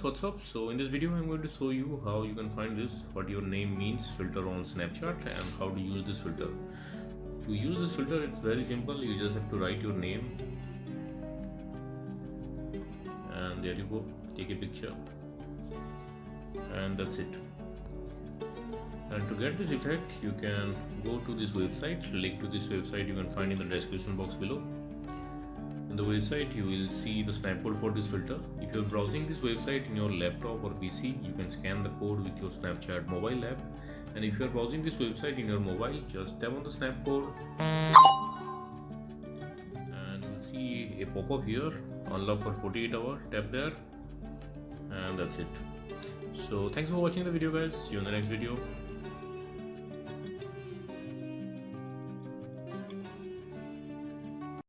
what's up? So in this video I'm going to show you how you can find this what your name means filter on Snapchat and how to use this filter. To use this filter it's very simple. You just have to write your name and there you go, take a picture and that's it. And to get this effect you can go to this website. Link to this website you can find in the description box below. In the website you will see the snapcode for this filter. If you are browsing this website in your laptop or PC, you can scan the code with your Snapchat mobile app, and if you are browsing this website in your mobile, just tap on the snapcode and you will see a pop-up here, unlock for 48 hours. Tap there and that's it. So thanks for watching the video guys. See you in the next video.